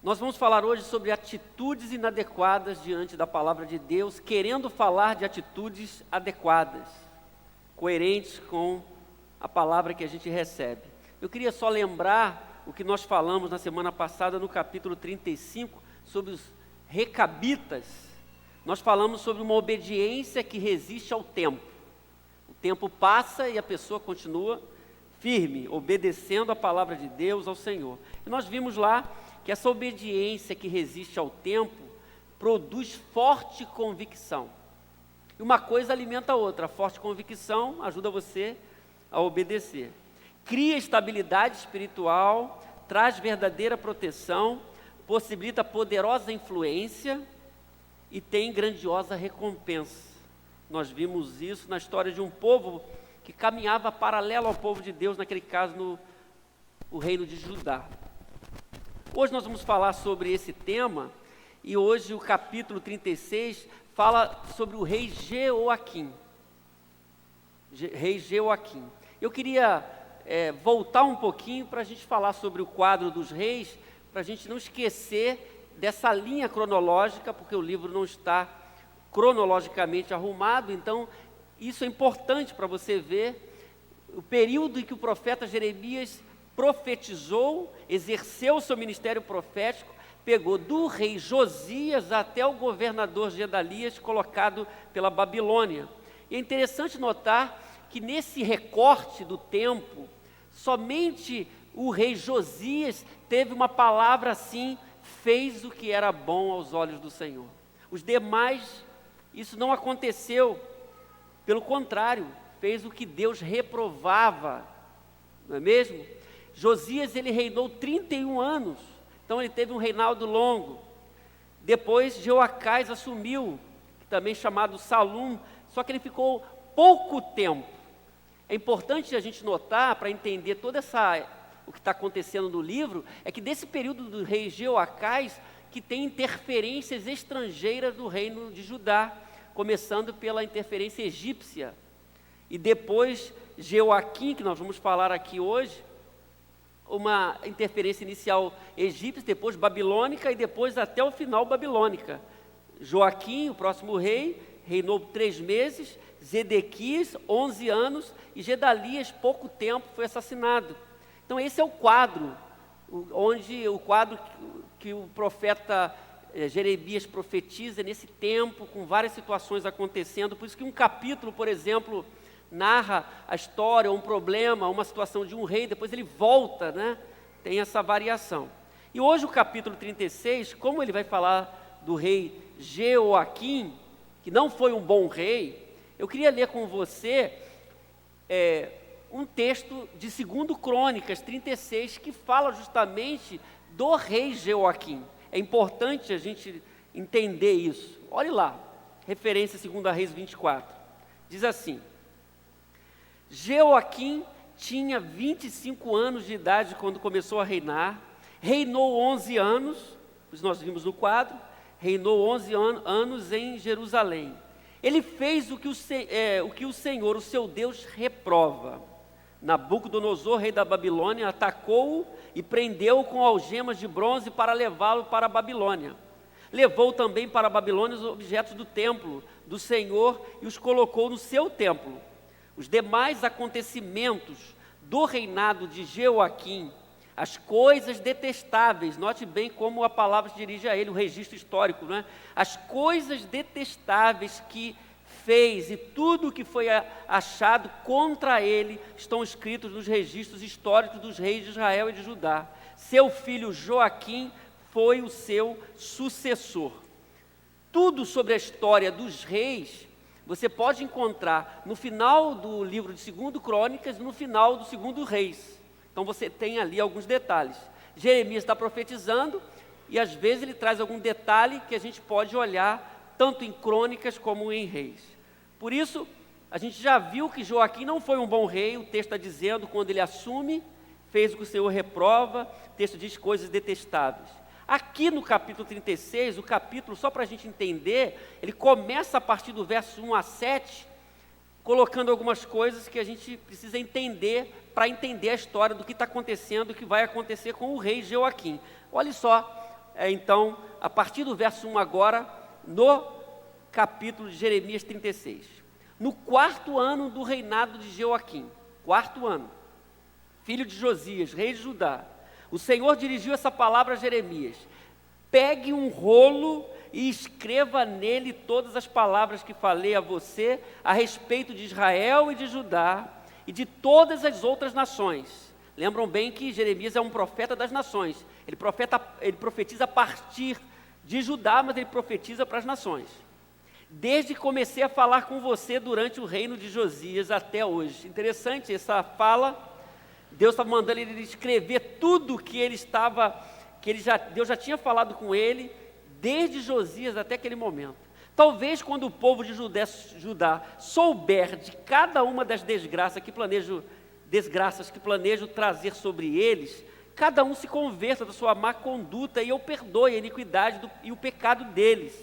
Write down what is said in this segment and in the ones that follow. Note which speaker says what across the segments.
Speaker 1: Nós vamos falar hoje sobre atitudes inadequadas diante da palavra de Deus, querendo falar de atitudes adequadas, coerentes com a palavra que a gente recebe. Eu queria só lembrar o que nós falamos na semana passada no capítulo 35, sobre os recabitas. Nós falamos sobre uma obediência que resiste ao tempo. O tempo passa e a pessoa continua firme, obedecendo a palavra de Deus, ao Senhor. E nós vimos lá que essa obediência que resiste ao tempo produz forte convicção. E uma coisa alimenta a outra. A forte convicção ajuda você a obedecer. Cria estabilidade espiritual, traz verdadeira proteção, possibilita poderosa influência e tem grandiosa recompensa. Nós vimos isso na história de um povo que caminhava paralelo ao povo de Deus, naquele caso no reino de Judá. Hoje nós vamos falar sobre esse tema, e hoje o capítulo 36 fala sobre o rei Jeoaquim. Rei Jeoaquim. Eu queria voltar um pouquinho para a gente falar sobre o quadro dos reis, para a gente não esquecer dessa linha cronológica, porque o livro não está cronologicamente arrumado, então isso é importante para você ver o período em que o profeta Jeremias profetizou, exerceu o seu ministério profético, pegou do rei Josias até o governador Gedalias, colocado pela Babilônia. E é interessante notar que nesse recorte do tempo, somente o rei Josias teve uma palavra assim, fez o que era bom aos olhos do Senhor. Os demais, isso não aconteceu, pelo contrário, fez o que Deus reprovava, não é mesmo? Josias, ele reinou 31 anos, então ele teve um reinado longo. Depois Jeoacás assumiu, também chamado Salum, só que ele ficou pouco tempo. É importante a gente notar, para entender o que está acontecendo no livro, é que desse período do rei Jeoacás, que tem interferências estrangeiras do reino de Judá, começando pela interferência egípcia, e depois Jeoaquim, que nós vamos falar aqui hoje, uma interferência inicial egípcia, depois babilônica e depois até o final babilônica. Joaquim, o próximo rei, reinou 3 meses, Zedequias, 11 anos, e Gedalias, pouco tempo, foi assassinado. Então esse é o quadro, o quadro que o profeta Jeremias profetiza nesse tempo, com várias situações acontecendo. Por isso que um capítulo, por exemplo, narra a história, um problema, uma situação de um rei, depois ele volta, né? Tem essa variação. E hoje o capítulo 36, como ele vai falar do rei Jeoaquim, que não foi um bom rei, eu queria ler com você um texto de 2 Crônicas 36, que fala justamente do rei Jeoaquim. É importante a gente entender isso. Olhe lá, referência 2 Reis 24. Diz assim: Jeoaquim tinha 25 anos de idade quando começou a reinar, reinou 11 anos, nós vimos no quadro, reinou 11 anos em Jerusalém. Ele fez o que o Senhor, o seu Deus, reprova. Nabucodonosor, rei da Babilônia, atacou-o e prendeu-o com algemas de bronze para levá-lo para a Babilônia. Levou também para a Babilônia os objetos do templo do Senhor e os colocou no seu templo. Os demais acontecimentos do reinado de Jeoaquim, as coisas detestáveis, note bem como a palavra se dirige a ele, o registro histórico, né? As coisas detestáveis que fez e tudo o que foi achado contra ele estão escritos nos registros históricos dos reis de Israel e de Judá. Seu filho Joaquim foi o seu sucessor. Tudo sobre a história dos reis você pode encontrar no final do livro de 2 Crônicas e no final do 2 Reis. Então você tem ali alguns detalhes. Jeremias está profetizando e às vezes ele traz algum detalhe que a gente pode olhar tanto em Crônicas como em Reis. Por isso, a gente já viu que Joaquim não foi um bom rei. O texto está dizendo, quando ele assume, fez o que o Senhor reprova. O texto diz coisas detestáveis. Aqui no capítulo 36, o capítulo, só para a gente entender, ele começa a partir do verso 1 a 7, colocando algumas coisas que a gente precisa entender, para entender a história do que está acontecendo, o que vai acontecer com o rei Jeoaquim. Olha só então, a partir do verso 1 agora, no capítulo de Jeremias 36. No 4º ano do reinado de Joaquim, 4º ano, filho de Josias, rei de Judá, o Senhor dirigiu essa palavra a Jeremias: pegue um rolo e escreva nele todas as palavras que falei a você a respeito de Israel e de Judá e de todas as outras nações. Lembram bem que Jeremias é um profeta das nações. Ele profetiza a partir de Judá, mas ele profetiza para as nações. Desde que comecei a falar com você durante o reino de Josias até hoje. Interessante essa fala. Deus estava mandando ele escrever tudo que Deus já tinha falado com ele, desde Josias até aquele momento. Talvez quando o povo de Judá souber de cada uma das desgraças que planejo trazer sobre eles, cada um se converta da sua má conduta e eu perdoe a iniquidade e o pecado deles.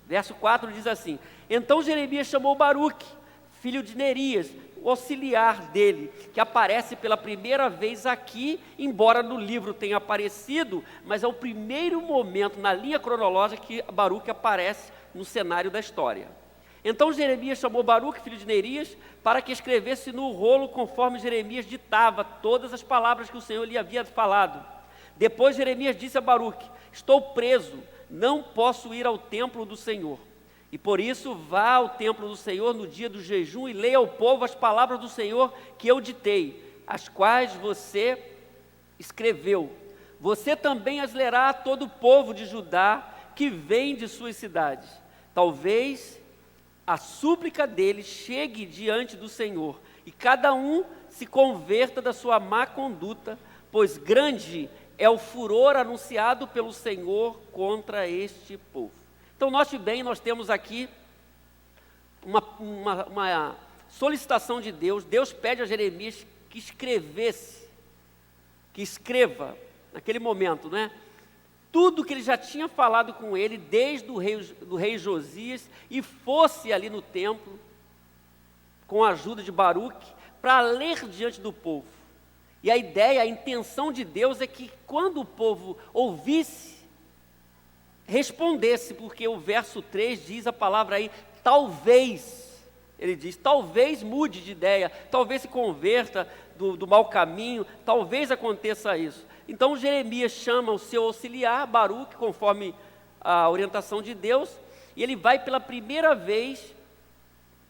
Speaker 1: Verso 4 diz assim: então Jeremias chamou Baruque, filho de Nerias, o auxiliar dele, que aparece pela primeira vez aqui, embora no livro tenha aparecido, mas é o primeiro momento na linha cronológica que Baruque aparece no cenário da história. Então Jeremias chamou Baruque, filho de Nerias, para que escrevesse no rolo conforme Jeremias ditava todas as palavras que o Senhor lhe havia falado. Depois Jeremias disse a Baruque: estou preso, não posso ir ao templo do Senhor. E por isso vá ao templo do Senhor no dia do jejum e leia ao povo as palavras do Senhor que eu ditei, as quais você escreveu. Você também as lerá a todo o povo de Judá que vem de suas cidades. Talvez a súplica deles chegue diante do Senhor e cada um se converta da sua má conduta, pois grande é o furor anunciado pelo Senhor contra este povo. Então, note bem, nós temos aqui uma solicitação de Deus. Deus pede a Jeremias que escreva, naquele momento, né? Tudo que ele já tinha falado com ele, desde o rei Josias, e fosse ali no templo, com a ajuda de Baruque, para ler diante do povo. E a ideia, a intenção de Deus é que quando o povo ouvisse, respondesse, porque o verso 3 diz a palavra aí, talvez, ele diz, talvez mude de ideia, talvez se converta do mau caminho, talvez aconteça isso. Então Jeremias chama o seu auxiliar, Baruque, conforme a orientação de Deus, e ele vai pela primeira vez,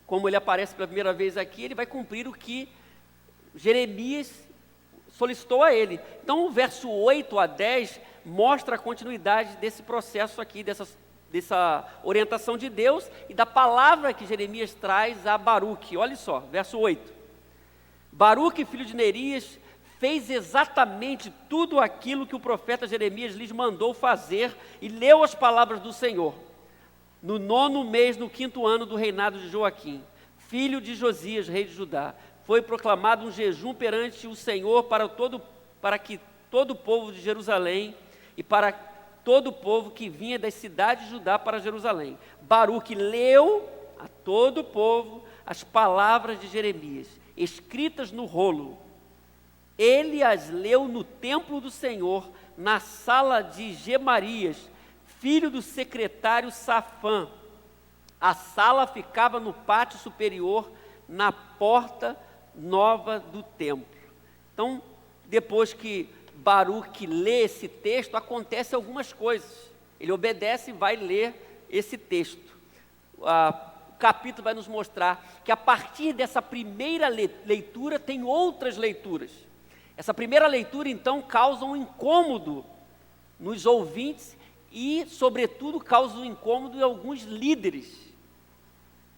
Speaker 1: como ele aparece pela primeira vez aqui, ele vai cumprir o que Jeremias solicitou a ele. Então o verso 8 a 10 mostra a continuidade desse processo aqui, dessa orientação de Deus e da palavra que Jeremias traz a Baruque. Olha só, verso 8. Baruque, filho de Nerias, fez exatamente tudo aquilo que o profeta Jeremias lhes mandou fazer e leu as palavras do Senhor. No 9º mês, no 5º ano do reinado de Joaquim, filho de Josias, rei de Judá, foi proclamado um jejum perante o Senhor para que todo o povo de Jerusalém e para todo o povo que vinha das cidades de Judá para Jerusalém. Baruque leu a todo o povo as palavras de Jeremias, escritas no rolo. Ele as leu no templo do Senhor, na sala de Gemarias, filho do secretário Safã. A sala ficava no pátio superior, na porta nova do templo. Então, depois que Baruque lê esse texto, acontece algumas coisas. Ele obedece e vai ler esse texto. O capítulo vai nos mostrar que a partir dessa primeira leitura tem outras leituras. Essa primeira leitura, então, causa um incômodo nos ouvintes e, sobretudo, causa um incômodo em alguns líderes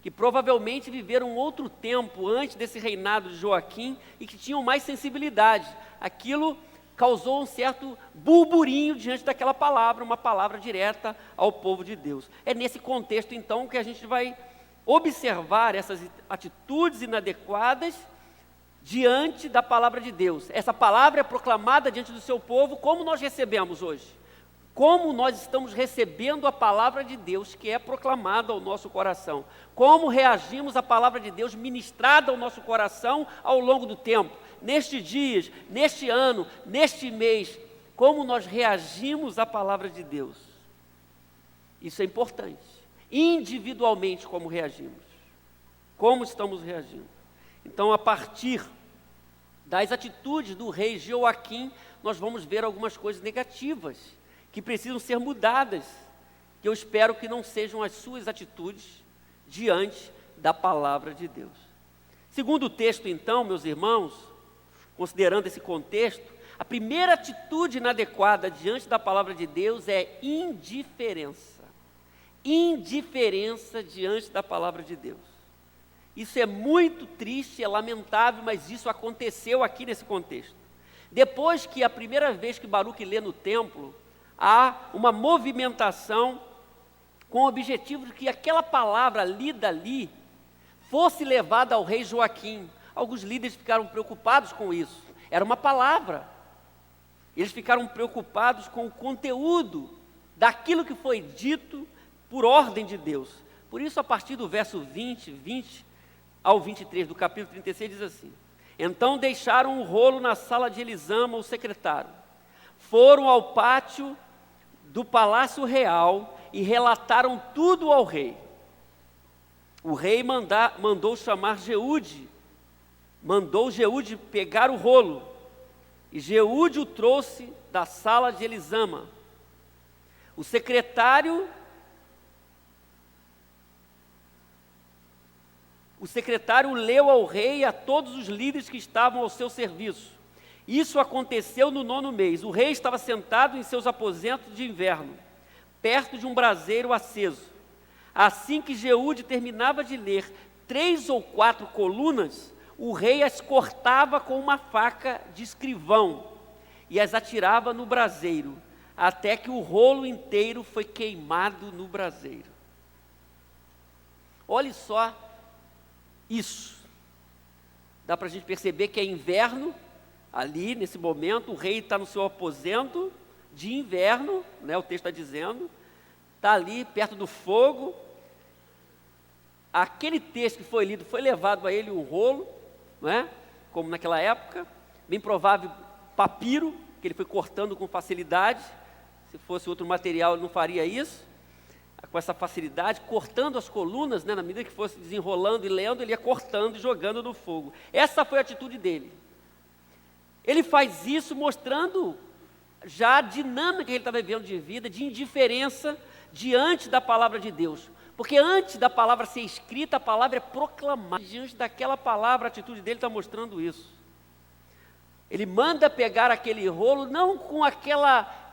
Speaker 1: que provavelmente viveram outro tempo antes desse reinado de Joaquim e que tinham mais sensibilidade. Aquilo causou um certo burburinho diante daquela palavra, uma palavra direta ao povo de Deus. É nesse contexto, então, que a gente vai observar essas atitudes inadequadas diante da palavra de Deus. Essa palavra é proclamada diante do seu povo, como nós recebemos hoje. Como nós estamos recebendo a palavra de Deus que é proclamada ao nosso coração. Como reagimos à palavra de Deus ministrada ao nosso coração ao longo do tempo. Nestes dias, neste ano, neste mês, como nós reagimos à palavra de Deus. Isso é importante. Individualmente, como reagimos. Como estamos reagindo. Então, a partir das atitudes do rei Jeoaquim, nós vamos ver algumas coisas negativas que precisam ser mudadas, que eu espero que não sejam as suas atitudes diante da palavra de Deus. Segundo o texto, então, meus irmãos, considerando esse contexto, a primeira atitude inadequada diante da palavra de Deus é indiferença. Indiferença diante da palavra de Deus. Isso é muito triste, é lamentável, mas isso aconteceu aqui nesse contexto. Depois que a primeira vez que Baruque lê no templo, há uma movimentação com o objetivo de que aquela palavra lida ali fosse levada ao rei Joaquim. Alguns líderes ficaram preocupados com isso. Era uma palavra. Eles ficaram preocupados com o conteúdo daquilo que foi dito por ordem de Deus. Por isso, a partir do verso 20 ao 23 do capítulo 36, diz assim: então deixaram o rolo na sala de Elisama, o secretário. Foram ao pátio do palácio real e relataram tudo ao rei. O rei mandou chamar Jeude, mandou Jeude pegar o rolo, e Jeude o trouxe da sala de Elisama. O secretário leu ao rei e a todos os líderes que estavam ao seu serviço. Isso aconteceu no 9º mês. O rei estava sentado em seus aposentos de inverno, perto de um braseiro aceso. Assim que Jeude terminava de ler 3 ou 4 colunas, o rei as cortava com uma faca de escrivão e as atirava no braseiro, até que o rolo inteiro foi queimado no braseiro. Olhe só isso. Dá para a gente perceber que é inverno, ali nesse momento, o rei está no seu aposento de inverno, né, o texto está dizendo, está ali perto do fogo. Aquele texto que foi lido, foi levado a ele um rolo, não é? Como naquela época, bem provável papiro, que ele foi cortando com facilidade. Se fosse outro material, ele não faria isso, com essa facilidade, cortando as colunas, né, na medida que fosse desenrolando e lendo, ele ia cortando e jogando no fogo. Essa foi a atitude dele. Ele faz isso mostrando já a dinâmica que ele estava vivendo de vida, de indiferença diante da palavra de Deus. Porque antes da palavra ser escrita, a palavra é proclamada. Diante daquela palavra, a atitude dele está mostrando isso. Ele manda pegar aquele rolo, não com aquele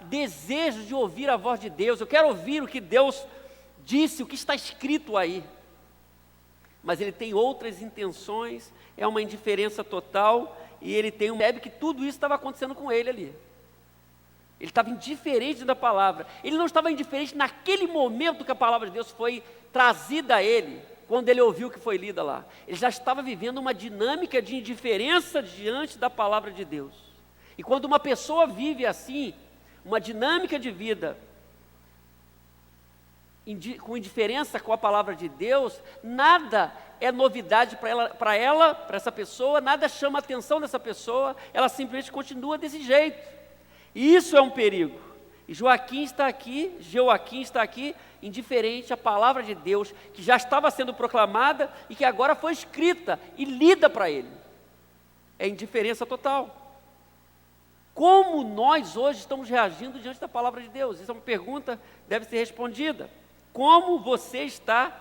Speaker 1: desejo de ouvir a voz de Deus. Eu quero ouvir o que Deus disse, o que está escrito aí. Mas ele tem outras intenções, é uma indiferença total, e ele percebe que tudo isso estava acontecendo com ele ali. Ele estava indiferente da palavra. Ele não estava indiferente naquele momento que a palavra de Deus foi trazida a ele, quando ele ouviu que foi lida lá. Ele já estava vivendo uma dinâmica de indiferença diante da palavra de Deus. E quando uma pessoa vive assim, uma dinâmica de vida com indiferença com a palavra de Deus, nada é novidade para essa pessoa, nada chama a atenção dessa pessoa, ela simplesmente continua desse jeito. E isso é um perigo. E Joaquim está aqui, indiferente à palavra de Deus, que já estava sendo proclamada e que agora foi escrita e lida para ele. É indiferença total. Como nós hoje estamos reagindo diante da palavra de Deus? Isso é uma pergunta que deve ser respondida. Como você está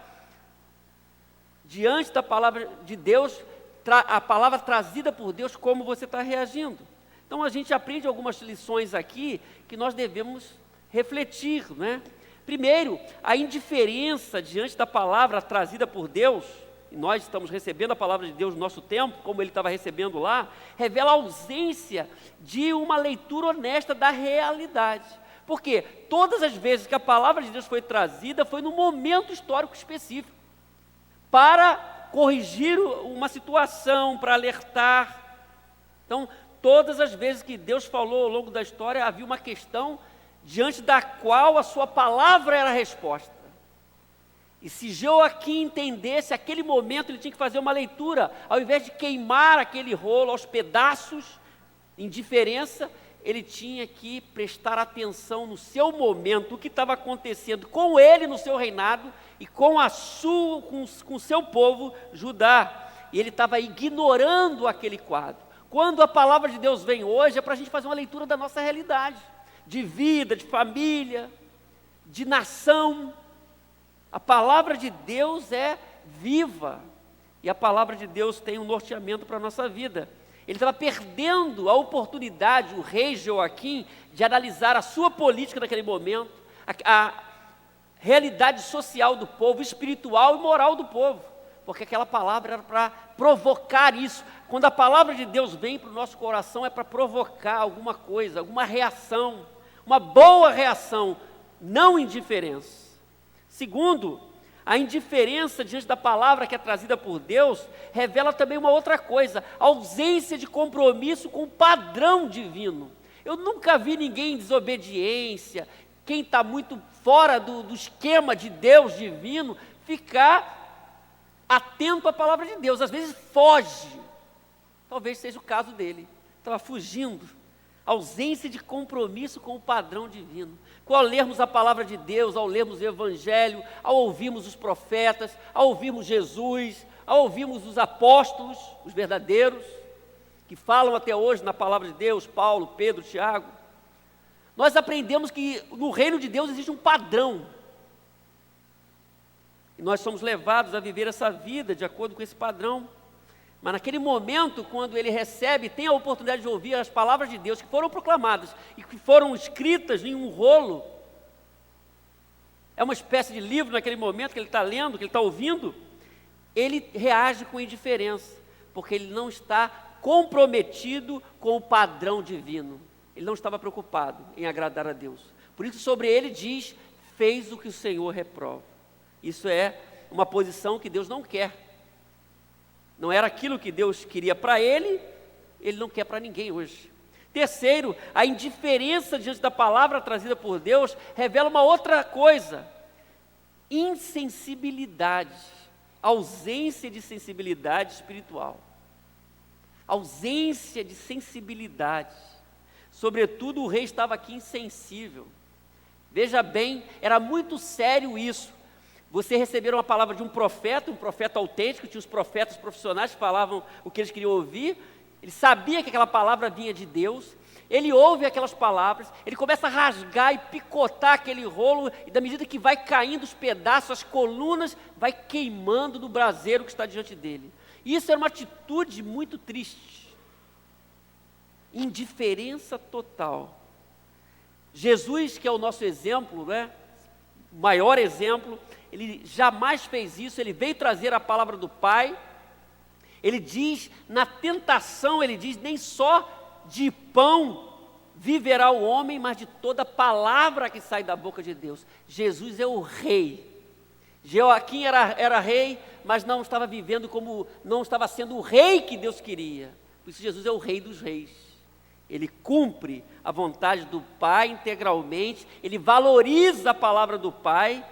Speaker 1: diante da palavra de Deus, a palavra trazida por Deus, como você está reagindo? Então a gente aprende algumas lições aqui que nós devemos refletir, né? Primeiro, a indiferença diante da palavra trazida por Deus, e nós estamos recebendo a palavra de Deus no nosso tempo, como ele estava recebendo lá, revela a ausência de uma leitura honesta da realidade. Porque todas as vezes que a palavra de Deus foi trazida, foi num momento histórico específico, para corrigir uma situação, para alertar. Então, todas as vezes que Deus falou ao longo da história, havia uma questão diante da qual a sua palavra era a resposta. E se Joaquim entendesse aquele momento, ele tinha que fazer uma leitura, ao invés de queimar aquele rolo aos pedaços, indiferença, ele tinha que prestar atenção no seu momento, o que estava acontecendo com ele no seu reinado e com o seu povo, Judá. E ele estava ignorando aquele quadro. Quando a palavra de Deus vem hoje, é para a gente fazer uma leitura da nossa realidade, de vida, de família, de nação. A palavra de Deus é viva, e a palavra de Deus tem um norteamento para a nossa vida. Ele estava perdendo a oportunidade, o rei Joaquim, de analisar a sua política naquele momento, a realidade social do povo, espiritual e moral do povo, porque aquela palavra era para provocar isso. Quando a palavra de Deus vem para o nosso coração, é para provocar alguma coisa, alguma reação, uma boa reação, não indiferença. Segundo, a indiferença diante da palavra que é trazida por Deus, revela também uma outra coisa, a ausência de compromisso com o padrão divino. Eu nunca vi ninguém em desobediência, quem está muito fora do esquema de Deus divino, ficar atento à palavra de Deus, às vezes foge, talvez seja o caso dele, estava fugindo, ausência de compromisso com o padrão divino. Ao lermos a palavra de Deus, ao lermos o Evangelho, ao ouvirmos os profetas, ao ouvirmos Jesus, ao ouvirmos os apóstolos, os verdadeiros, que falam até hoje na palavra de Deus, Paulo, Pedro, Tiago, nós aprendemos que no reino de Deus existe um padrão, e nós somos levados a viver essa vida de acordo com esse padrão. Mas naquele momento, quando ele recebe, tem a oportunidade de ouvir as palavras de Deus que foram proclamadas e que foram escritas em um rolo, é uma espécie de livro naquele momento que ele está lendo, que ele está ouvindo, ele reage com indiferença, porque ele não está comprometido com o padrão divino, ele não estava preocupado em agradar a Deus. Por isso sobre ele diz, fez o que o Senhor reprova. Isso é uma posição que Deus não quer. Não era aquilo que Deus queria para ele, ele não quer para ninguém hoje. Terceiro, a indiferença diante da palavra trazida por Deus revela uma outra coisa: insensibilidade, ausência de sensibilidade espiritual. Ausência de sensibilidade. Sobretudo o rei estava aqui insensível. Veja bem, era muito sério isso. Você receber uma palavra de um profeta autêntico, tinha os profetas profissionais que falavam o que eles queriam ouvir, ele sabia que aquela palavra vinha de Deus, ele ouve aquelas palavras, ele começa a rasgar e picotar aquele rolo, e da medida que vai caindo os pedaços, as colunas, vai queimando no braseiro que está diante dele. E isso era uma atitude muito triste, indiferença total. Jesus, que é o nosso exemplo, né? O maior exemplo, ele jamais fez isso, ele veio trazer a palavra do Pai. Ele diz, na tentação, ele diz, nem só de pão viverá o homem, mas de toda palavra que sai da boca de Deus. Jesus é o rei. Joaquim era rei, mas não estava vivendo como, não estava sendo o rei que Deus queria. Por isso Jesus é o rei dos reis. Ele cumpre a vontade do Pai integralmente, ele valoriza a palavra do Pai,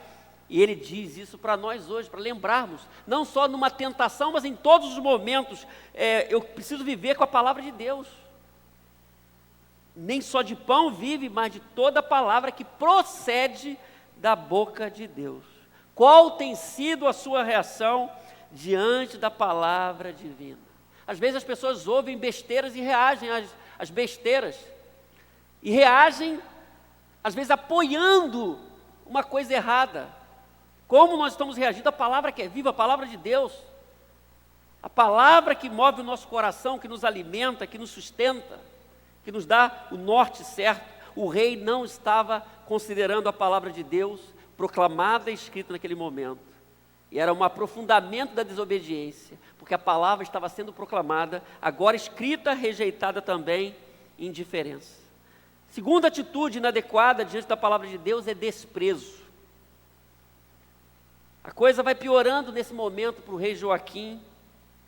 Speaker 1: e ele diz isso para nós hoje, para lembrarmos, não só numa tentação, mas em todos os momentos, eu preciso viver com a palavra de Deus. Nem só de pão vive, mas de toda a palavra que procede da boca de Deus. Qual tem sido a sua reação diante da palavra divina? Às vezes as pessoas ouvem besteiras e reagem às besteiras, e reagem, às vezes apoiando uma coisa errada. Como nós estamos reagindo à palavra que é viva, a palavra de Deus, a palavra que move o nosso coração, que nos alimenta, que nos sustenta, que nos dá o norte certo. O rei não estava considerando a palavra de Deus proclamada e escrita naquele momento, e era um aprofundamento da desobediência, porque a palavra estava sendo proclamada, agora escrita, rejeitada também, indiferença. Segunda atitude inadequada diante da palavra de Deus é desprezo. A coisa vai piorando nesse momento para o rei Joaquim,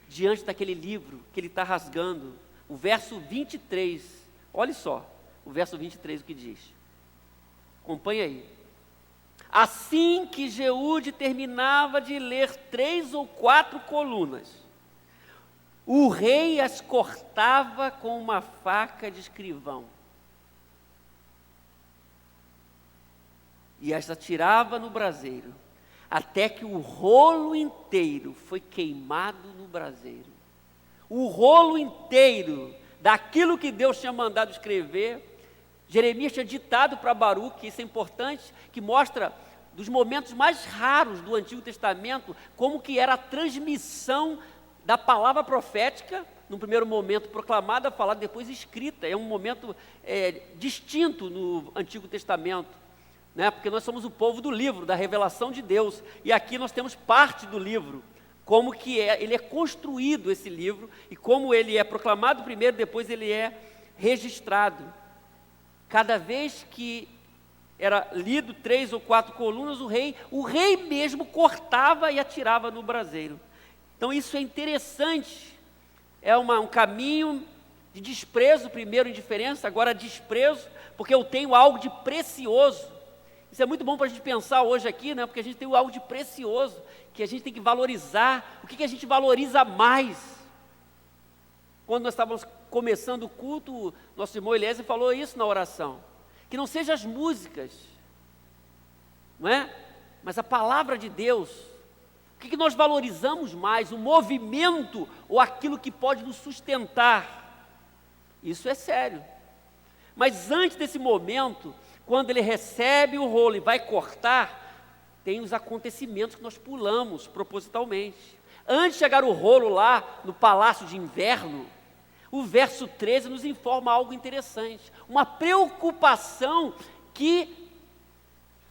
Speaker 1: diante daquele livro que ele está rasgando. O verso 23, olha só, o verso 23 o que diz. Acompanhe aí. Assim que Jeude terminava de ler 3 ou 4 colunas, o rei as cortava com uma faca de escrivão. e as atirava no braseiro, até que o rolo inteiro foi queimado no braseiro. O rolo inteiro daquilo que Deus tinha mandado escrever, Jeremias tinha ditado para Baruque. Isso é importante, que mostra dos momentos mais raros do Antigo Testamento, como que era a transmissão da palavra profética, no primeiro momento proclamada, falada, depois escrita. É um momento distinto no Antigo Testamento, né? Porque nós somos o povo do livro, da revelação de Deus, e aqui nós temos parte do livro, como que ele é construído, esse livro, e como ele é proclamado primeiro, depois ele é registrado. Cada vez que era lido 3 ou 4 colunas, o rei mesmo cortava e atirava no braseiro. Então isso é interessante, é um caminho de desprezo, primeiro indiferença, agora desprezo, porque eu tenho algo de precioso. Isso é muito bom para a gente pensar hoje aqui, né? Porque a gente tem algo de precioso, que a gente tem que valorizar. O que a gente valoriza mais? Quando nós estávamos começando o culto, nosso irmão Eliezer falou isso na oração, que não sejam as músicas, não é? Mas a palavra de Deus. O que nós valorizamos mais? O movimento ou aquilo que pode nos sustentar? Isso é sério. Mas antes desse momento, quando ele recebe o rolo e vai cortar, tem os acontecimentos que nós pulamos propositalmente. Antes de chegar o rolo lá no palácio de inverno, o verso 13 nos informa algo interessante, uma preocupação que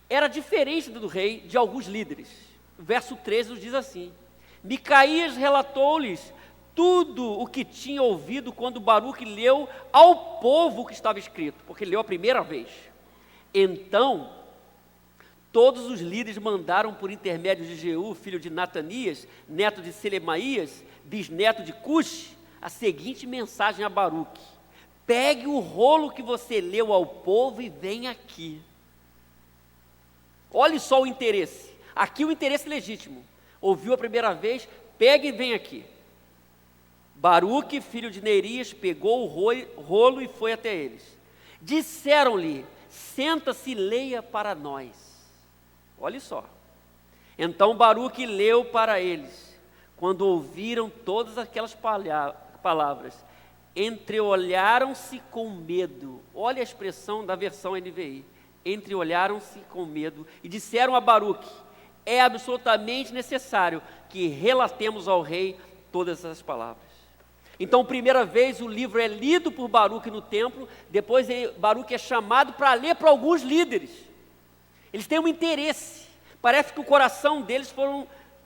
Speaker 1: era diferente do rei, de alguns líderes. O verso 13 nos diz assim: Micaías relatou-lhes tudo o que tinha ouvido quando Baruque leu ao povo o que estava escrito, porque leu a primeira vez. Então, todos os líderes mandaram por intermédio de Jeú, filho de Natanias, neto de Selemaías, bisneto de Cuxi, a seguinte mensagem a Baruque: pegue o rolo que você leu ao povo e venha aqui. Olhe só o interesse, aqui o interesse legítimo. Ouviu a primeira vez, pegue e vem aqui. Baruque, filho de Nerias, pegou o rolo e foi até eles. Disseram-lhe: senta-se e leia para nós. Olhe só. Então Baruque leu para eles. Quando ouviram todas aquelas palavras, entreolharam-se com medo. Olha a expressão da versão NVI. Entreolharam-se com medo e disseram a Baruque: é absolutamente necessário que relatemos ao rei todas essas palavras. Então, primeira vez, o livro é lido por Baruque no templo, depois Baruque é chamado para ler para alguns líderes. Eles têm um interesse, parece que o coração deles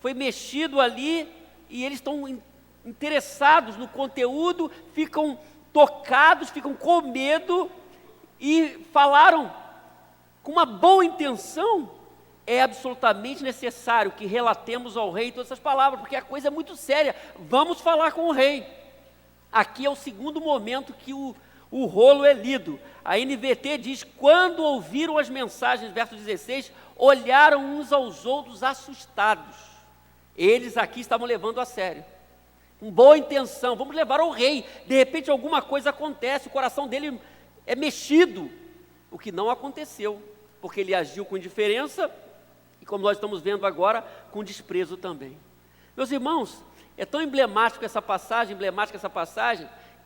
Speaker 1: foi mexido ali, e eles estão interessados no conteúdo, ficam tocados, ficam com medo, e falaram com uma boa intenção: é absolutamente necessário que relatemos ao rei todas essas palavras, porque a coisa é muito séria, vamos falar com o rei. Aqui é o segundo momento que o rolo é lido. A NVT diz: quando ouviram as mensagens, verso 16, olharam uns aos outros assustados. Eles aqui estavam levando a sério, com boa intenção, vamos levar ao rei. De repente alguma coisa acontece, o coração dele é mexido, o que não aconteceu, porque ele agiu com indiferença, e como nós estamos vendo agora, com desprezo também. Meus irmãos, é tão emblemática essa passagem,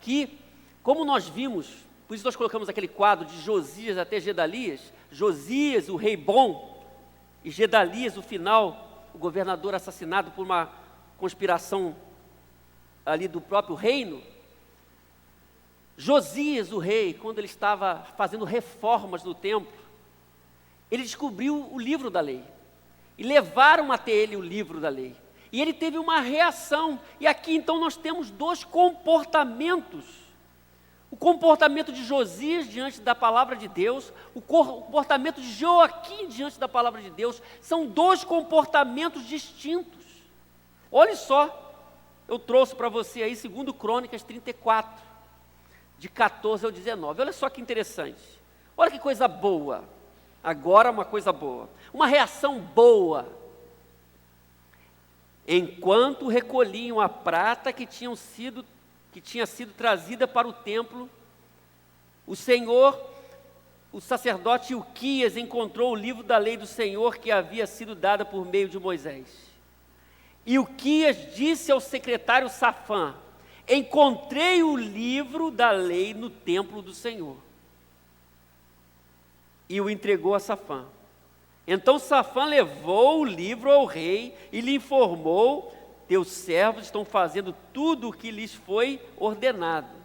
Speaker 1: que, como nós vimos, por isso nós colocamos aquele quadro de Josias até Gedalias, Josias, o rei bom, e Gedalias, o final, o governador assassinado por uma conspiração ali do próprio reino. Josias, o rei, quando ele estava fazendo reformas no templo, ele descobriu o livro da lei, e levaram até ele o livro da lei. E ele teve uma reação, e aqui então nós temos dois comportamentos. O comportamento de Josias diante da palavra de Deus, o comportamento de Joaquim diante da palavra de Deus, são dois comportamentos distintos. Olhe só, eu trouxe para você aí 2 Crônicas 34, de 14 ao 19, olha só que interessante, olha que coisa boa, agora uma coisa boa, uma reação boa. Enquanto recolhiam a prata que tinha sido trazida para o templo, o Senhor o sacerdote Ilquias encontrou o livro da lei do Senhor que havia sido dada por meio de Moisés. Ilquias disse ao secretário Safã: encontrei o livro da lei no templo do Senhor. E o entregou a Safã. Então Safã levou o livro ao rei e lhe informou: teus servos estão fazendo tudo o que lhes foi ordenado.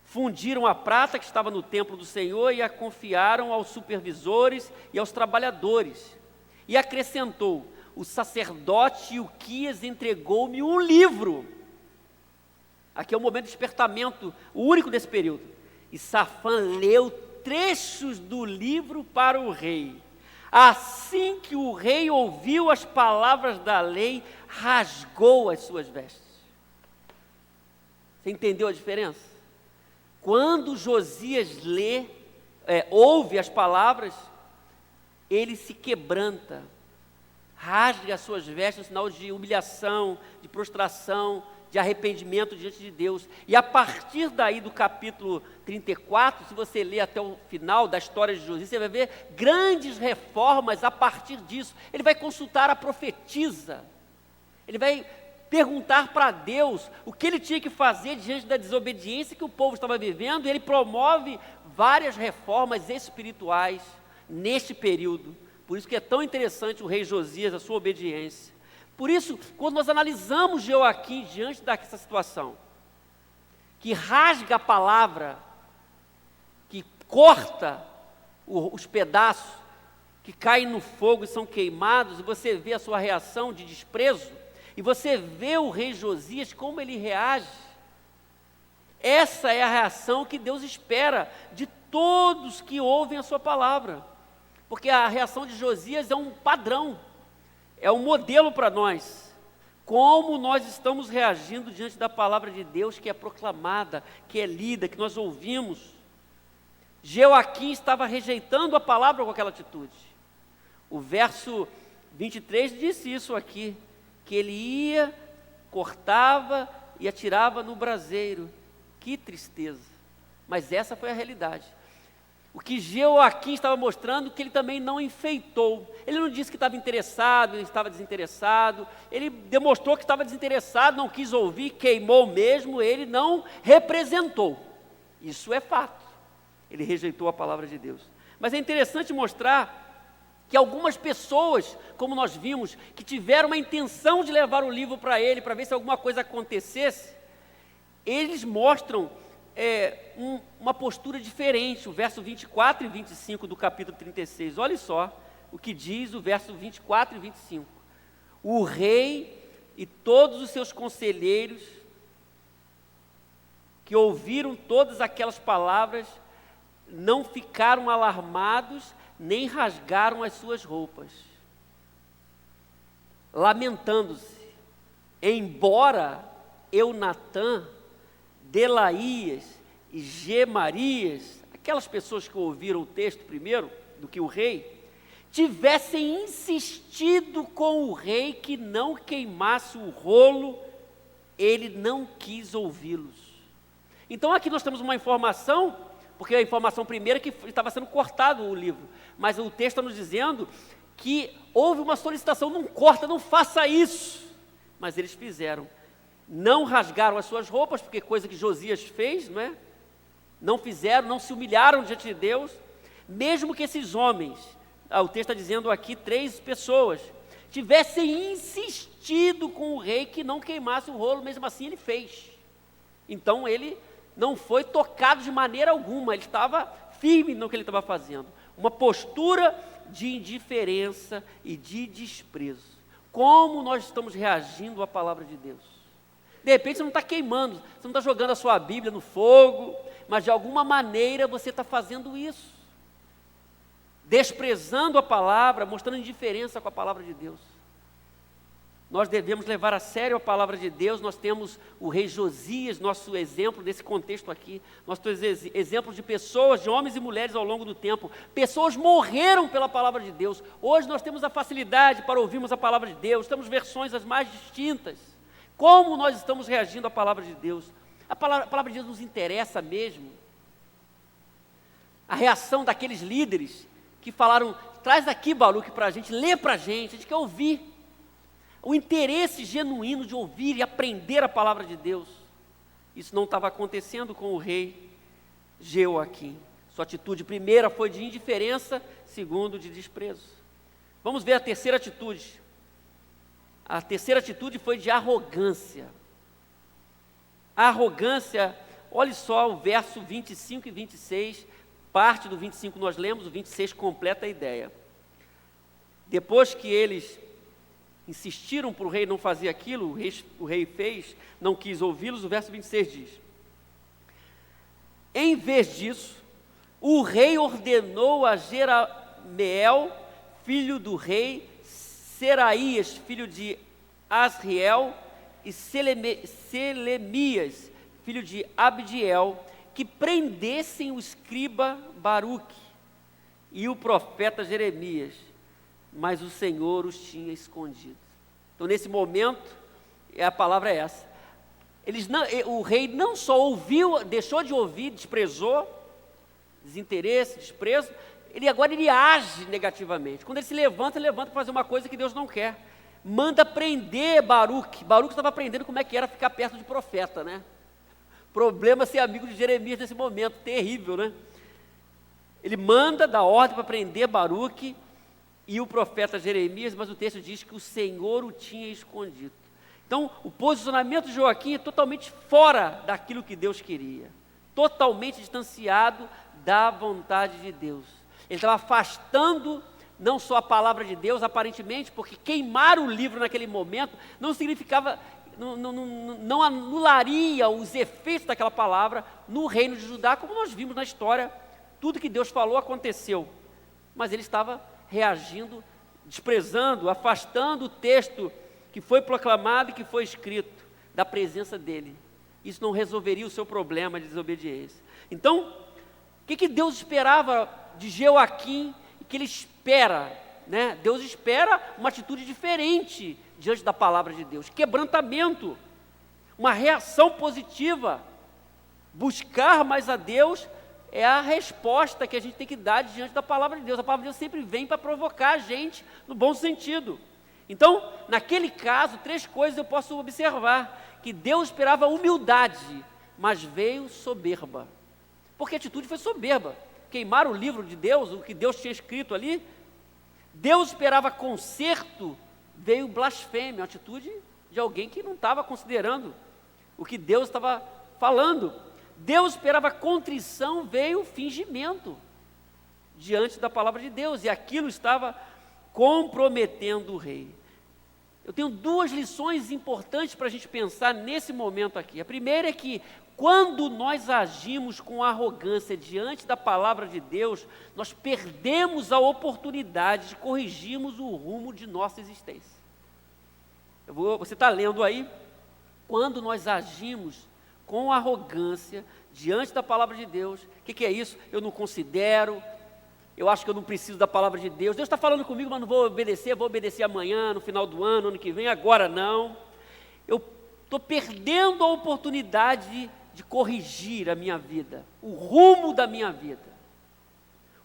Speaker 1: Fundiram a prata que estava no templo do Senhor e a confiaram aos supervisores e aos trabalhadores. E acrescentou: o sacerdote Ilquias entregou-me um livro. Aqui é o momento de despertamento, o único desse período. E Safã leu trechos do livro para o rei. Assim que o rei ouviu as palavras da lei, rasgou as suas vestes. Você entendeu a diferença? Quando Josias ouve as palavras, ele se quebranta, rasga as suas vestes, um sinal de humilhação, de prostração, de arrependimento diante de Deus. E a partir daí do capítulo 34, se você ler até o final da história de Josias, você vai ver grandes reformas a partir disso. Ele vai consultar a profetisa, ele vai perguntar para Deus o que ele tinha que fazer diante da desobediência que o povo estava vivendo, e ele promove várias reformas espirituais neste período. Por isso que é tão interessante o rei Josias, a sua obediência. Por isso, quando nós analisamos Jeoaquim diante dessa situação, que rasga a palavra, que corta os pedaços, que caem no fogo e são queimados, e você vê a sua reação de desprezo, e você vê o rei Josias, como ele reage. Essa é a reação que Deus espera de todos que ouvem a sua palavra, porque a reação de Josias é um padrão, é um modelo para nós, como nós estamos reagindo diante da palavra de Deus que é proclamada, que é lida, que nós ouvimos. Jeoaquim estava rejeitando a palavra com aquela atitude. O verso 23 disse isso aqui, que ele ia, cortava e atirava no braseiro. Que tristeza, mas essa foi a realidade. O que Jeoaquim estava mostrando, que ele também não enfeitou. Ele não disse que estava interessado, ele estava desinteressado. Ele demonstrou que estava desinteressado, não quis ouvir, queimou mesmo, ele não representou. Isso é fato. Ele rejeitou a palavra de Deus. Mas é interessante mostrar que algumas pessoas, como nós vimos, que tiveram uma intenção de levar o livro para ele, para ver se alguma coisa acontecesse, eles mostram uma postura diferente. O verso 24 e 25 do capítulo 36, olha só o que diz o verso 24 e 25. O rei e todos os seus conselheiros que ouviram todas aquelas palavras não ficaram alarmados, nem rasgaram as suas roupas, lamentando-se, embora Eunatã, Delaías e Gemarias, aquelas pessoas que ouviram o texto primeiro do que o rei, tivessem insistido com o rei que não queimasse o rolo, ele não quis ouvi-los. Então aqui nós temos uma informação, porque a informação primeira é que estava sendo cortado o livro, mas o texto está nos dizendo que houve uma solicitação: não corta, não faça isso, mas eles fizeram. Não rasgaram as suas roupas, porque coisa que Josias fez, não é? Não fizeram, não se humilharam diante de Deus, mesmo que esses homens, o texto está dizendo aqui 3 pessoas, tivessem insistido com o rei que não queimasse o rolo, mesmo assim ele fez. Então ele não foi tocado de maneira alguma, ele estava firme no que ele estava fazendo. Uma postura de indiferença e de desprezo. Como nós estamos reagindo à palavra de Deus? De repente você não está queimando, você não está jogando a sua Bíblia no fogo, mas de alguma maneira você está fazendo isso, desprezando a palavra, mostrando indiferença com a palavra de Deus. Nós devemos levar a sério a palavra de Deus. Nós temos o rei Josias, nosso exemplo desse contexto aqui. Nós temos exemplos de pessoas, de homens e mulheres ao longo do tempo. Pessoas morreram pela palavra de Deus. Hoje nós temos a facilidade para ouvirmos a palavra de Deus, temos versões as mais distintas. Como nós estamos reagindo à palavra de Deus? A palavra de Deus nos interessa mesmo? a reação daqueles líderes que falaram: traz aqui, Baruque, para a gente, lê para a gente quer ouvir. O interesse genuíno de ouvir e aprender a palavra de Deus. Isso não estava acontecendo com o rei Jeoaquim. Sua atitude primeira foi de indiferença, segundo de desprezo. Vamos ver a terceira atitude. A terceira atitude foi de arrogância. A arrogância, olhe só o verso 25 e 26, parte do 25 nós lemos, o 26 completa a ideia. Depois que eles insistiram para o rei não fazer aquilo, o rei fez, não quis ouvi-los, o verso 26 diz: em vez disso, o rei ordenou a Jerameel, filho do rei, Seraías, filho de Asriel, e Selemias, filho de Abdiel, que prendessem o escriba Baruque e o profeta Jeremias, mas o Senhor os tinha escondido. Então, nesse momento, a palavra é essa. O rei não só ouviu, deixou de ouvir, desprezou, desinteresse, desprezo, agora ele age negativamente. Quando ele se levanta, para fazer uma coisa que Deus não quer. Manda prender Baruque. Baruque estava aprendendo como é que era ficar perto de profeta, né? Problema ser amigo de Jeremias nesse momento, terrível, né? Ele manda dar ordem para prender Baruque e o profeta Jeremias, mas o texto diz que o Senhor o tinha escondido. Então, o posicionamento de Joaquim é totalmente fora daquilo que Deus queria, totalmente distanciado da vontade de Deus. Ele estava afastando não só a palavra de Deus, aparentemente, porque queimar o livro naquele momento não significava, não anularia os efeitos daquela palavra no reino de Judá, como nós vimos na história. Tudo que Deus falou aconteceu, mas ele estava reagindo, desprezando, afastando o texto que foi proclamado e que foi escrito da presença dele. Isso não resolveria o seu problema de desobediência. Então, o que Deus esperava de Jeoaquim e que ele espera, né? Deus espera uma atitude diferente diante da palavra de Deus, quebrantamento, uma reação positiva. Buscar mais a Deus é a resposta que a gente tem que dar diante da palavra de Deus. A palavra de Deus sempre vem para provocar a gente no bom sentido. Então, naquele caso, 3 coisas eu posso observar: que Deus esperava humildade, mas veio soberba. Porque a atitude foi soberba. Queimar o livro de Deus, o que Deus tinha escrito ali. Deus esperava conserto, veio blasfêmia, uma atitude de alguém que não estava considerando o que Deus estava falando. Deus esperava contrição, veio fingimento diante da palavra de Deus, e aquilo estava comprometendo o rei. Eu tenho 2 lições importantes para a gente pensar nesse momento aqui. A primeira é que, quando nós agimos com arrogância diante da palavra de Deus, nós perdemos a oportunidade de corrigirmos o rumo de nossa existência. Você está lendo aí? Quando nós agimos com arrogância diante da palavra de Deus, o que é isso? Eu não considero, eu acho que eu não preciso da palavra de Deus. Deus está falando comigo, mas não vou obedecer amanhã, no final do ano que vem, agora não. Eu estou perdendo a oportunidade de corrigir a minha vida, o rumo da minha vida.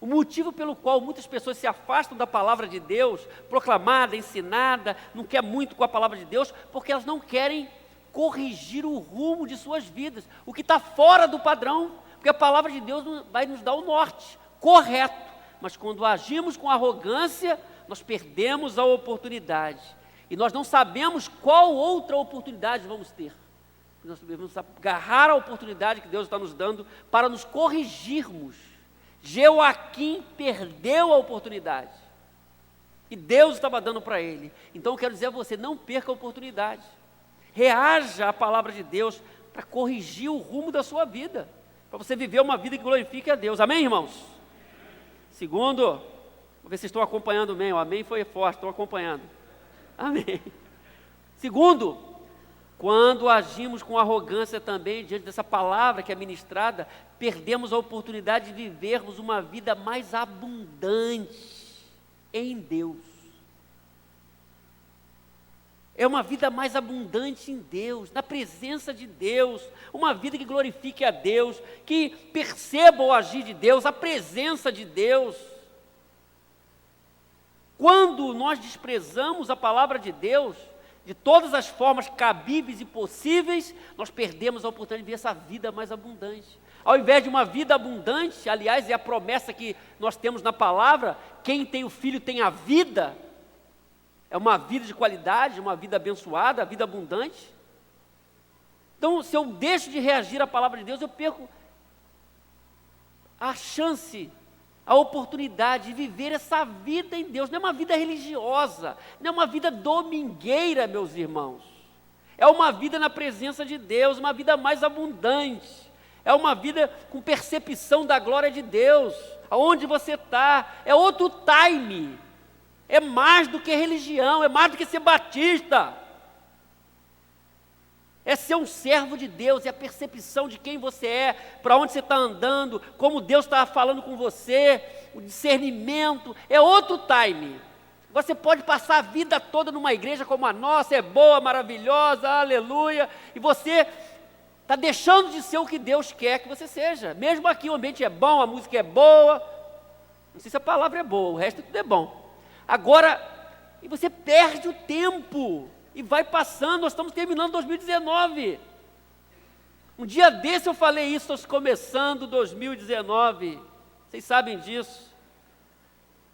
Speaker 1: O motivo pelo qual muitas pessoas se afastam da palavra de Deus, proclamada, ensinada, não quer muito com a palavra de Deus, porque elas não querem corrigir o rumo de suas vidas, o que está fora do padrão, porque a palavra de Deus vai nos dar o norte, correto, mas quando agimos com arrogância, nós perdemos a oportunidade, e nós não sabemos qual outra oportunidade vamos ter. Nós devemos agarrar a oportunidade que Deus está nos dando para nos corrigirmos. Jeoaquim perdeu a oportunidade, e Deus estava dando para ele. Então eu quero dizer a você, não perca a oportunidade. Reaja à palavra de Deus para corrigir o rumo da sua vida, para você viver uma vida que glorifique a Deus. Amém, irmãos? Segundo, vou ver se vocês estão acompanhando bem. O amém foi forte, estão acompanhando. Amém. Segundo, quando agimos com arrogância também diante dessa palavra que é ministrada, perdemos a oportunidade de vivermos uma vida mais abundante em Deus. É uma vida mais abundante em Deus, na presença de Deus, uma vida que glorifique a Deus, que perceba o agir de Deus, a presença de Deus. Quando nós desprezamos a palavra de Deus, de todas as formas cabíveis e possíveis, nós perdemos a oportunidade de ver essa vida mais abundante. Ao invés de uma vida abundante, aliás, é a promessa que nós temos na palavra, quem tem o Filho tem a vida. É uma vida de qualidade, uma vida abençoada, a vida abundante. Então, se eu deixo de reagir à palavra de Deus, eu perco a chance, a oportunidade de viver essa vida em Deus. Não é uma vida religiosa, não é uma vida domingueira, meus irmãos. É uma vida na presença de Deus, uma vida mais abundante. É uma vida com percepção da glória de Deus. Aonde você está, é outro time. É mais do que religião, é mais do que ser batista. É ser um servo de Deus, é a percepção de quem você é, para onde você está andando, como Deus está falando com você, o discernimento, é outro time. Você pode passar a vida toda numa igreja como a nossa, é boa, maravilhosa, aleluia, e você está deixando de ser o que Deus quer que você seja. Mesmo aqui o ambiente é bom, a música é boa, não sei se a palavra é boa, o resto tudo é bom. Agora, e você perde o tempo, e vai passando, nós estamos terminando 2019. Um dia desse eu falei isso, estamos começando 2019, vocês sabem disso.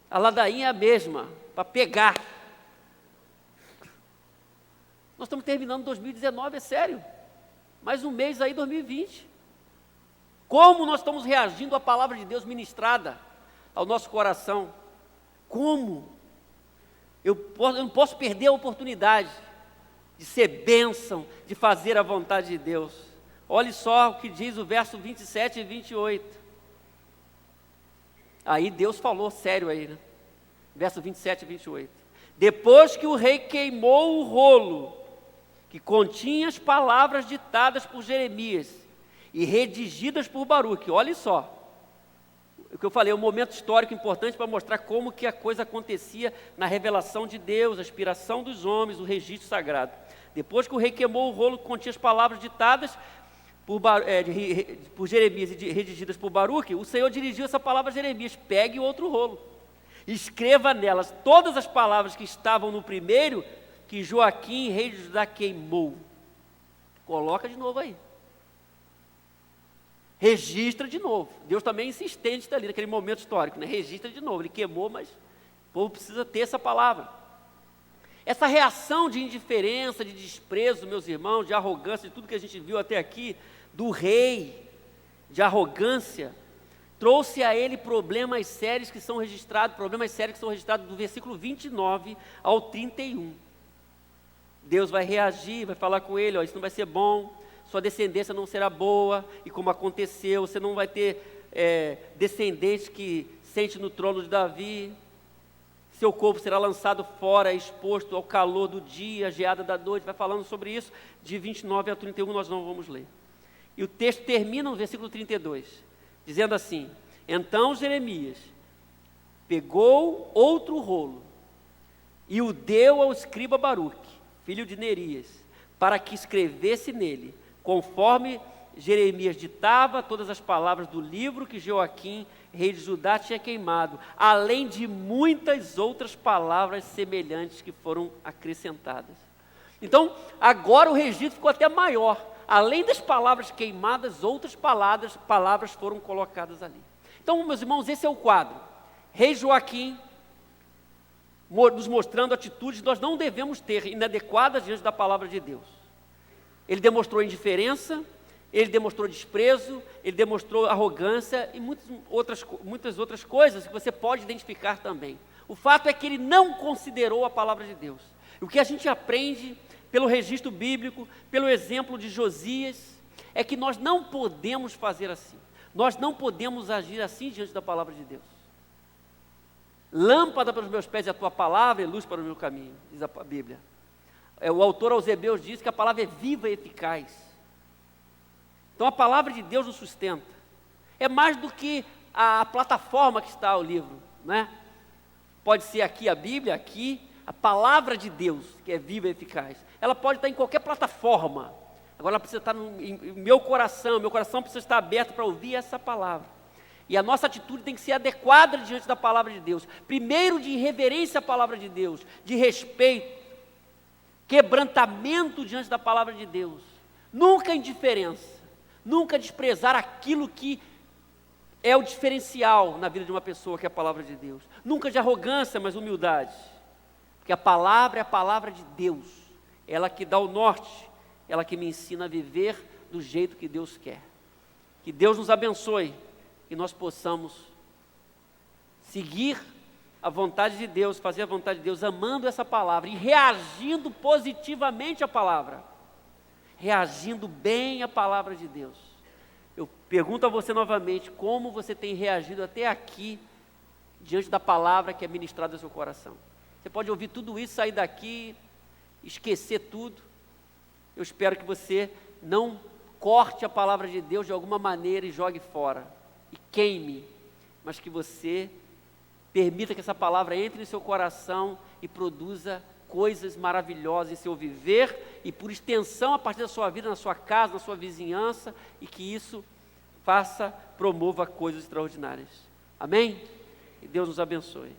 Speaker 1: A ladainha é a mesma, para pegar. Nós estamos terminando 2019, é sério. Mais um mês aí, 2020. Como nós estamos reagindo à palavra de Deus ministrada ao nosso coração? Como? Eu não posso perder a oportunidade de ser bênção, de fazer a vontade de Deus. Olhe só o que diz o verso 27 e 28. Aí Deus falou sério aí, né? Verso 27 e 28. Depois que o rei queimou o rolo que continha as palavras ditadas por Jeremias e redigidas por Baruque, olhe só. O que eu falei, é um momento histórico importante para mostrar como que a coisa acontecia na revelação de Deus, a inspiração dos homens, o registro sagrado. Depois que o rei queimou o rolo que continha as palavras ditadas por Jeremias e redigidas por Baruque, o Senhor dirigiu essa palavra a Jeremias: pegue outro rolo, escreva nelas todas as palavras que estavam no primeiro, que Joaquim, rei de Judá, queimou. Coloca de novo aí. Registra de novo. Deus também é insistente ali naquele momento histórico, né? Registra de novo. Ele queimou, mas o povo precisa ter essa palavra. Essa reação de indiferença, de desprezo, meus irmãos, de arrogância, de tudo que a gente viu até aqui, do rei, de arrogância, trouxe a ele problemas sérios que são registrados do versículo 29 ao 31. Deus vai reagir, vai falar com ele: ó, isso não vai ser bom, sua descendência não será boa, e como aconteceu, você não vai ter descendentes que sente no trono de Davi, seu corpo será lançado fora, exposto ao calor do dia, à geada da noite. Vai falando sobre isso, de 29 a 31 nós não vamos ler. E o texto termina no versículo 32, dizendo assim: então Jeremias pegou outro rolo e o deu ao escriba Baruque, filho de Nerias, para que escrevesse nele, conforme Jeremias ditava, todas as palavras do livro que Joaquim, rei de Judá, tinha queimado, além de muitas outras palavras semelhantes que foram acrescentadas. Então, agora o registro ficou até maior. Além das palavras queimadas, outras palavras foram colocadas ali. Então, meus irmãos, esse é o quadro. Rei Joaquim nos mostrando atitudes que nós não devemos ter, inadequadas diante da palavra de Deus. Ele demonstrou indiferença, ele demonstrou desprezo, ele demonstrou arrogância e muitas outras coisas que você pode identificar também. O fato é que ele não considerou a palavra de Deus. O que a gente aprende pelo registro bíblico, pelo exemplo de Josias, é que nós não podemos fazer assim. Nós não podemos agir assim diante da palavra de Deus. Lâmpada para os meus pés é a tua palavra e luz para o meu caminho, diz a Bíblia. O autor aos Hebreus diz que a palavra é viva e eficaz. Então a palavra de Deus nos sustenta. É mais do que a plataforma que está o livro, né? Pode ser aqui a Bíblia, aqui A palavra de Deus, que é viva e eficaz, ela pode estar em qualquer plataforma. Agora ela precisa estar em meu coração precisa estar aberto para ouvir essa palavra. E a nossa atitude tem que ser adequada diante da palavra de Deus. Primeiro, de reverência à palavra de Deus, de respeito, quebrantamento diante da palavra de Deus. Nunca indiferença, nunca desprezar aquilo que é o diferencial na vida de uma pessoa, que é a palavra de Deus. Nunca de arrogância, mas humildade. Porque a palavra é a palavra de Deus. Ela que dá o norte, ela que me ensina a viver do jeito que Deus quer. Que Deus nos abençoe e nós possamos seguir a vontade de Deus, fazer a vontade de Deus, amando essa palavra e reagindo positivamente à palavra. Reagindo bem à palavra de Deus. Eu pergunto a você novamente, como você tem reagido até aqui, diante da palavra que é ministrada no seu coração? Você pode ouvir tudo isso, sair daqui, esquecer tudo. Eu espero que você não corte a palavra de Deus de alguma maneira e jogue fora, e queime, mas que você permita que essa palavra entre em seu coração e produza coisas maravilhosas em seu viver e, por extensão, a partir da sua vida, na sua casa, na sua vizinhança, e que isso promova coisas extraordinárias. Amém? E Deus nos abençoe.